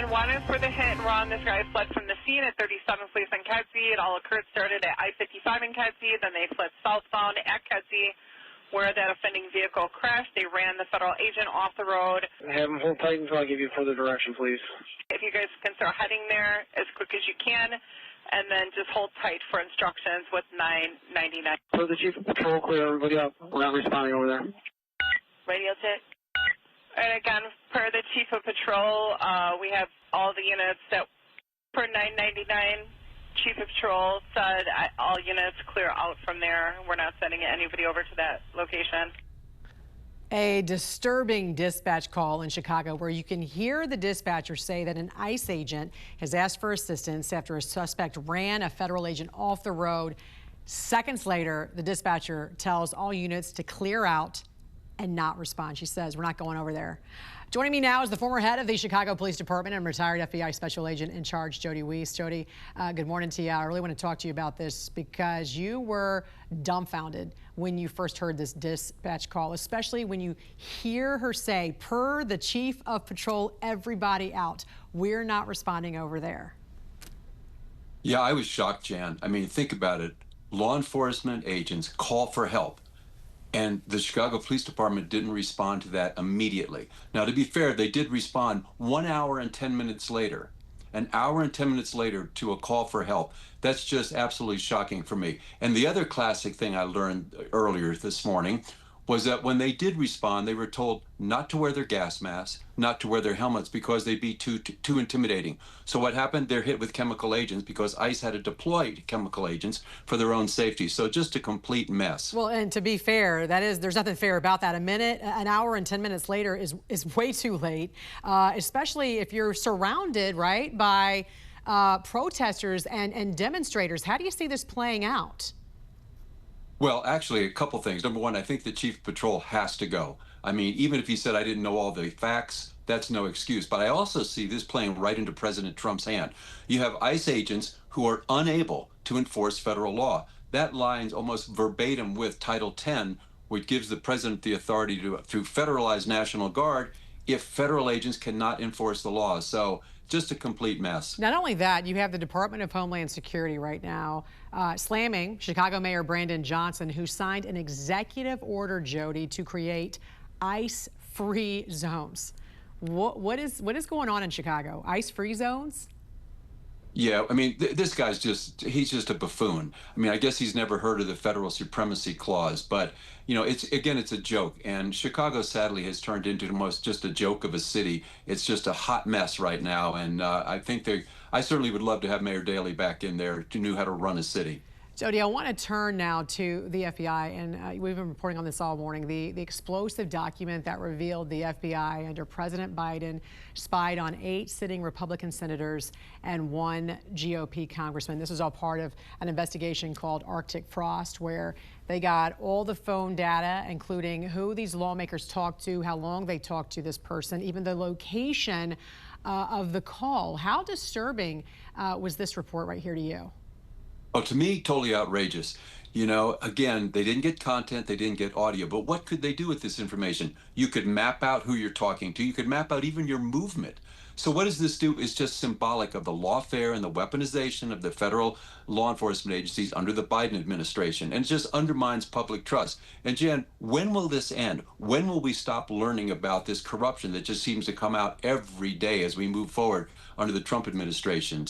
911 is for the hit and run. This guy fled from the scene at 37th Place in Kedzie. It all started at I-55 in Kedzie. Then they fled southbound at Kedzie, where that offending vehicle crashed. They ran the federal agent off the road. Have them hold tight until I give you further direction, please. If you guys can start heading there as quick as you can, and then just hold tight for instructions with 999. So the Chief of Patrol, clear everybody up. We're not responding over there. Radio check. And again, per the Chief of Patrol, we have all the units that, per 999, Chief of Patrol said all units clear out from there. We're not sending anybody over to that location. A disturbing dispatch call in Chicago where you can hear the dispatcher say that an ICE agent has asked for assistance after a suspect ran a federal agent off the road. Seconds later, the dispatcher tells all units to clear out and not respond. She says, we're not going over there. Joining me now is the former head of the Chicago Police Department and retired FBI Special Agent in Charge, Jody Weis. Jody, good morning to you. I really want to talk to you about this because you were dumbfounded when you first heard this dispatch call, especially when you hear her say, per the Chief of Patrol, everybody out. We're not responding over there. Yeah, I was shocked, Jan. I mean, think about it. Law enforcement agents call for help, and the Chicago Police Department didn't respond to that immediately. Now, to be fair, they did respond 1 hour and 10 minutes later. An hour and 10 minutes later to a call for help. That's just absolutely shocking for me. And the other classic thing I learned earlier this morning was that when they did respond, they were told not to wear their gas masks, not to wear their helmets because they'd be too intimidating. So what happened? They're hit with chemical agents because ICE had to deploy chemical agents for their own safety. So just a complete mess. Well, and to be fair, there's nothing fair about that. An hour and 10 minutes later is way too late, especially if you're surrounded, right, by protesters and demonstrators. How do you see this playing out? Well, actually, a couple things. Number one, I think the Chief of Patrol has to go. I mean, even if he said I didn't know all the facts, that's no excuse. But I also see this playing right into President Trump's hand. You have ICE agents who are unable to enforce federal law. That lines almost verbatim with Title 10, which gives the president the authority to federalize National Guard if federal agents cannot enforce the law. So just a complete mess. Not only that, you have the Department of Homeland Security right now slamming Chicago Mayor Brandon Johnson, who signed an executive order, Jody, to create ICE-free zones. What is going on in Chicago? ICE-free zones? Yeah, I mean, this guy's he's just a buffoon. I mean, I guess he's never heard of the Federal Supremacy Clause, but, you know, it's a joke. And Chicago, sadly, has turned into almost just a joke of a city. It's just a hot mess right now. And I certainly would love to have Mayor Daley back in there who knew how to run a city. Jody, I want to turn now to the FBI, and we've been reporting on this all morning. The explosive document that revealed the FBI under President Biden spied on 8 sitting Republican senators and 1 GOP congressman. This was all part of an investigation called Arctic Frost, where they got all the phone data, including who these lawmakers talked to, how long they talked to this person, even the location of the call. How disturbing was this report right here to you? Oh, to me, totally outrageous. You know, again, they didn't get content, they didn't get audio, but what could they do with this information? You could map out who you're talking to. You could map out even your movement. So what does this do? It's just symbolic of the lawfare and the weaponization of the federal law enforcement agencies under the Biden administration. And it just undermines public trust. And Jan, when will this end? When will we stop learning about this corruption that just seems to come out every day as we move forward under the Trump administration?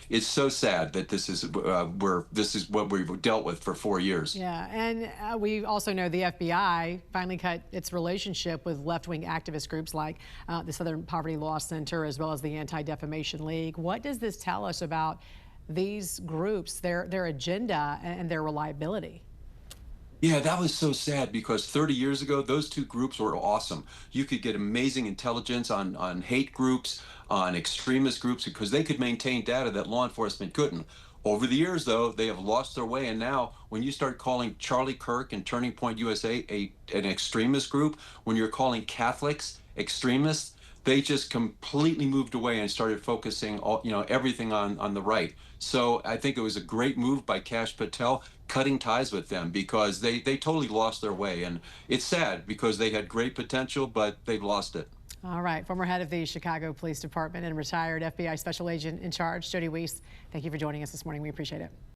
It's so sad that this is what we've dealt with for 4 years. Yeah, and we also know the FBI finally cut its relationship with left-wing activist groups like the Southern Poverty Law Center, as well as the Anti-Defamation League. What does this tell us about these groups, their agenda, and their reliability? Yeah, that was so sad because 30 years ago, those two groups were awesome. You could get amazing intelligence on hate groups, on extremist groups, because they could maintain data that law enforcement couldn't. Over the years, though, they have lost their way. And now when you start calling Charlie Kirk and Turning Point USA an extremist group, when you're calling Catholics extremists, they just completely moved away and started focusing everything on the right. So I think it was a great move by Kash Patel, cutting ties with them, because they totally lost their way. And it's sad because they had great potential, but they've lost it. All right, former head of the Chicago Police Department and retired FBI special agent in charge, Jody Weis, thank you for joining us this morning. We appreciate it.